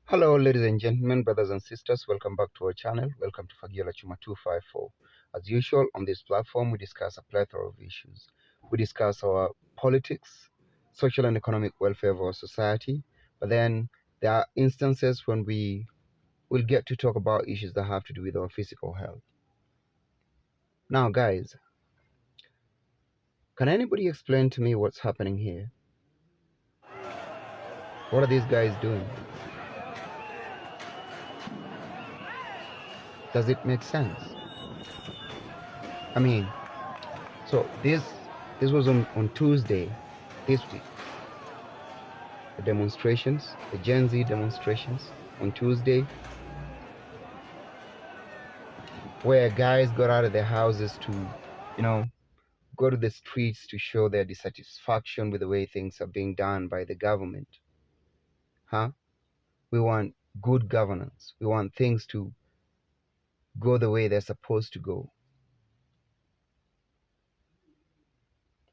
Hello, ladies and gentlemen, brothers and sisters. Welcome back to our channel. Welcome to Fagiola Chuma 254. As usual, on this platform, we discuss a plethora of issues. We discuss our politics, social and economic welfare of our society. But then there are instances when we will get to talk about issues that have to do with our physical health. Now, guys, can anybody explain to me what's happening here? What are these guys doing? Does it make sense? I mean, so this was on Tuesday this week. The demonstrations, the Gen Z demonstrations on Tuesday, where guys got out of their houses to, go to the streets to show their dissatisfaction with the way things are being done by the government. We want good governance. We want things to go the way they're supposed to go.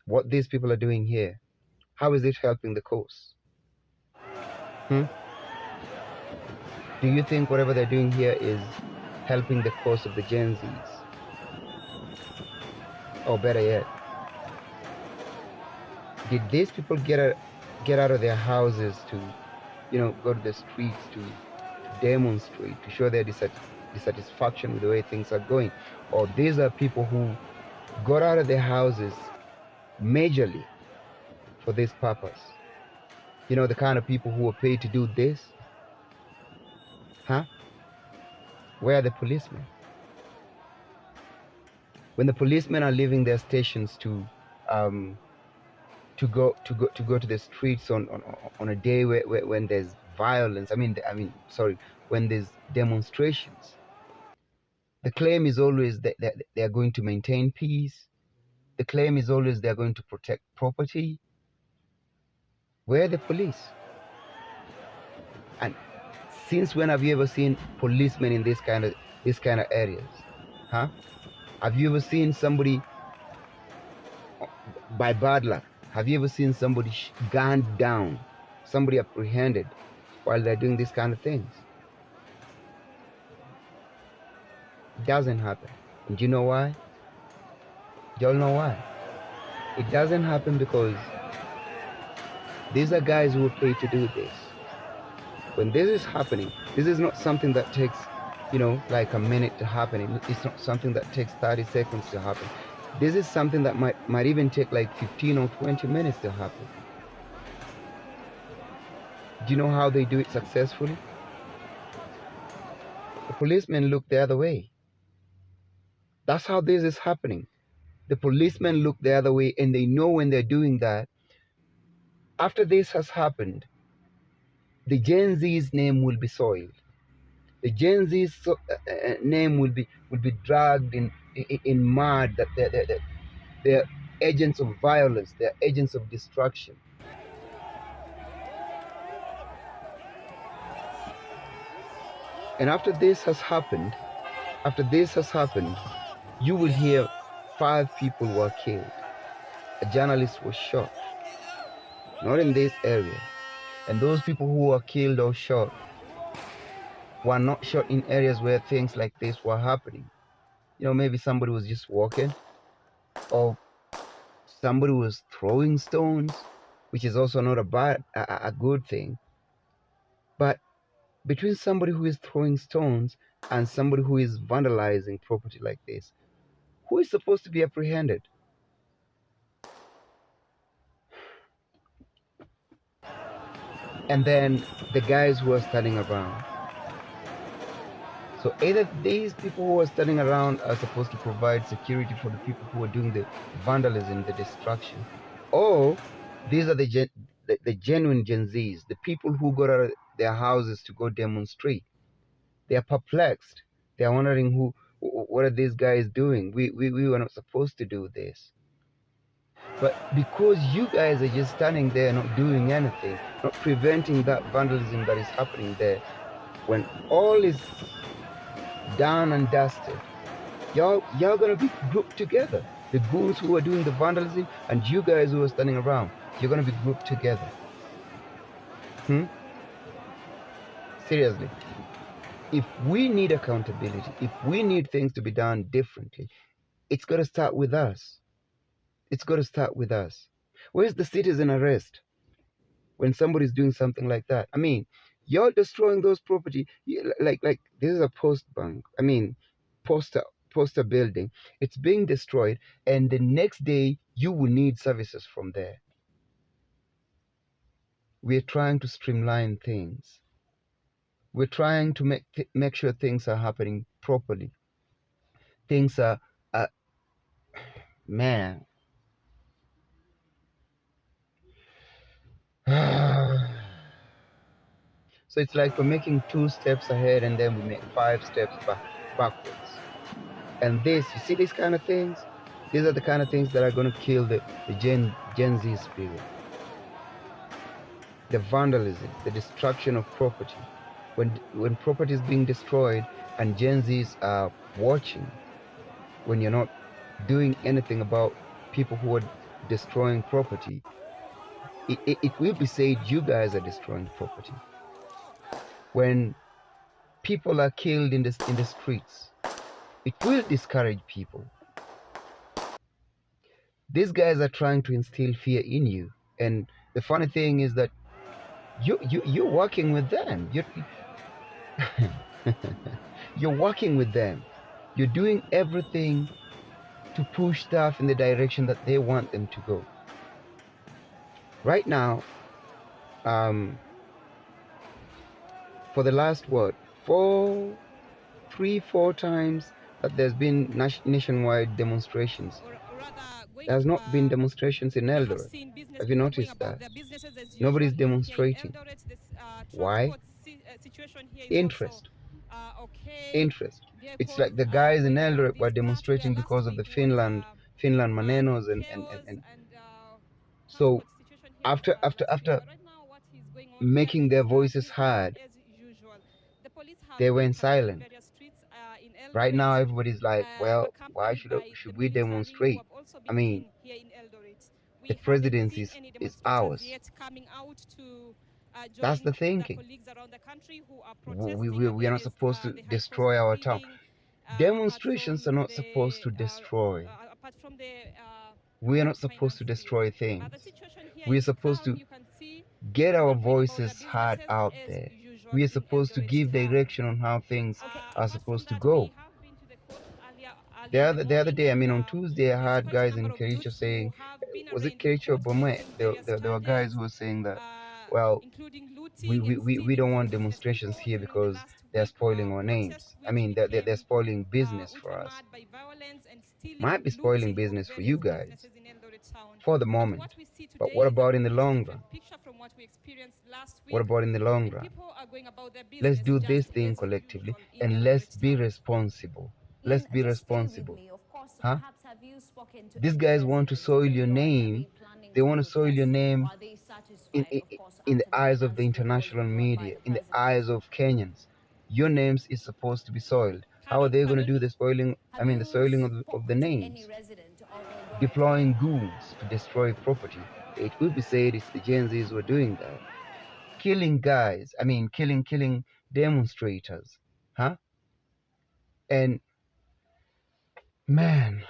What these people are doing here, how is it helping the cause? Do you think whatever they're doing here is helping the cause of the Gen Zs? Or better yet, did these people get out of their houses to, go to the streets to demonstrate, to show their dissatisfaction with the way things are going? Or these are people who got out of their houses majorly for this purpose? The kind of people who are paid to do this? Where are the policemen? When the policemen are leaving their stations to go to the streets on a day when there's violence, when there's demonstrations, the claim is always that they're going to maintain peace. The claim is always they're going to protect property. Where are the police? And since when have you ever seen policemen in this kind of areas? Have you ever seen somebody, by bad luck, have you ever seen somebody gunned down, somebody apprehended while they're doing these kind of things? It doesn't happen. And do you know why? Y'all know why? It doesn't happen because these are guys who are paid to do this. When this is happening, this is not something that takes, like a minute to happen. It's not something that takes 30 seconds to happen. This is something that might even take like 15 or 20 minutes to happen. Do you know how they do it successfully? The policemen look the other way. That's how this is happening. The policemen look the other way, and they know when they're doing that. After this has happened, the Gen Z's name will be soiled. The Gen Z's name will be dragged in mud that they're agents of violence, they're agents of destruction. And after this has happened, you will hear 5 people were killed. A journalist was shot. Not in this area. And those people who were killed or shot were not shot in areas where things like this were happening. Maybe somebody was just walking, or somebody was throwing stones, which is also not a good thing. But between somebody who is throwing stones and somebody who is vandalizing property like this, who is supposed to be apprehended? And then the guys who are standing around. So either these people who are standing around are supposed to provide security for the people who are doing the vandalism, the destruction, or these are the genuine Gen Zs, the people who got out of their houses to go demonstrate. They are perplexed. They are wondering what are these guys doing? We were not supposed to do this. But because you guys are just standing there not doing anything, not preventing that vandalism that is happening there, when all is done and dusted, y'all gonna be grouped together. The goons who are doing the vandalism and you guys who are standing around, you're gonna be grouped together. Seriously, if we need accountability, if we need things to be done differently, it's got to start with us. It's got to start with us. Where's the citizen arrest when somebody's doing something like that? I mean, you're destroying those property. Like this is a post bank. I mean, poster poster building. It's being destroyed, and the next day you will need services from there. We're trying to streamline things. We're trying to make sure things are happening properly. Things are, uh, man. So it's like we're making 2 steps ahead and then we make 5 steps backwards. And this, you see these kind of things? These are the kind of things that are going to kill the Gen Z spirit. The vandalism, the destruction of property. When property is being destroyed and Gen Zs are watching, when you're not doing anything about people who are destroying property, it will be said you guys are destroying property. When people are killed in the streets, it will discourage people. These guys are trying to instill fear in you, and the funny thing is that you're working with them. You're working with them. You're doing everything to push stuff in the direction that they want them to go. Right now, for the last three, 4 times that there's been nationwide demonstrations. There has not been demonstrations in Eldoret. Have you noticed that? Nobody's demonstrating. Why? Interest. Interest. It's like the guys in Eldoret were demonstrating because of the Finland Manenos and so after making their voices heard, they went silent. Right now, everybody's like, well, why should we demonstrate? I mean, the presidency is ours. That's the thinking. We are not supposed to destroy our town. Demonstrations are not supposed to destroy. We are not supposed to destroy things. We are supposed to get our voices heard out there. We are supposed to give direction on how things are supposed to go. The other day, I mean, on Tuesday, I heard guys in Kericho saying, was it Kericho or Bomwe? There were guys who were saying that, well, we don't want demonstrations here because they're spoiling our names. I mean, they're spoiling business for us. Might be spoiling business for you guys for the moment. But what about in the long run? What about in the long run? Let's do this thing collectively and let's be responsible. Let's be responsible. Huh? These guys want to soil your name. They want to soil your name in the eyes of the international media, in the eyes of Kenyans. Your names is supposed to be soiled. How are they going to do the spoiling? I mean, the soiling of the names? Deploying goons to destroy property. It will be said it's the Gen Zs who are doing that. Killing guys. I mean, killing demonstrators. Huh? And man,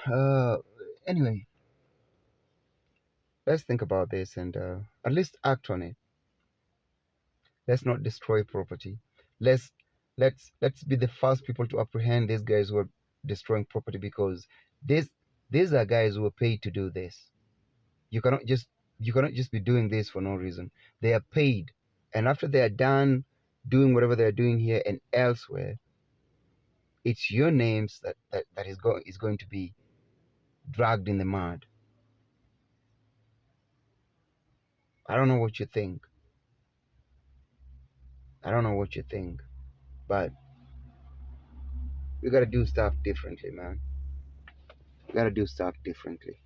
anyway, let's think about this and at least act on it. Let's not destroy property. Let's let's be the first people to apprehend these guys who are destroying property, because these are guys who are paid to do this. You cannot just be doing this for no reason. They are paid, and after they are done doing whatever they are doing here and elsewhere, it's your names that is going to be dragged in the mud. I don't know what you think. I don't know what you think, but we gotta do stuff differently, man. We gotta do stuff differently.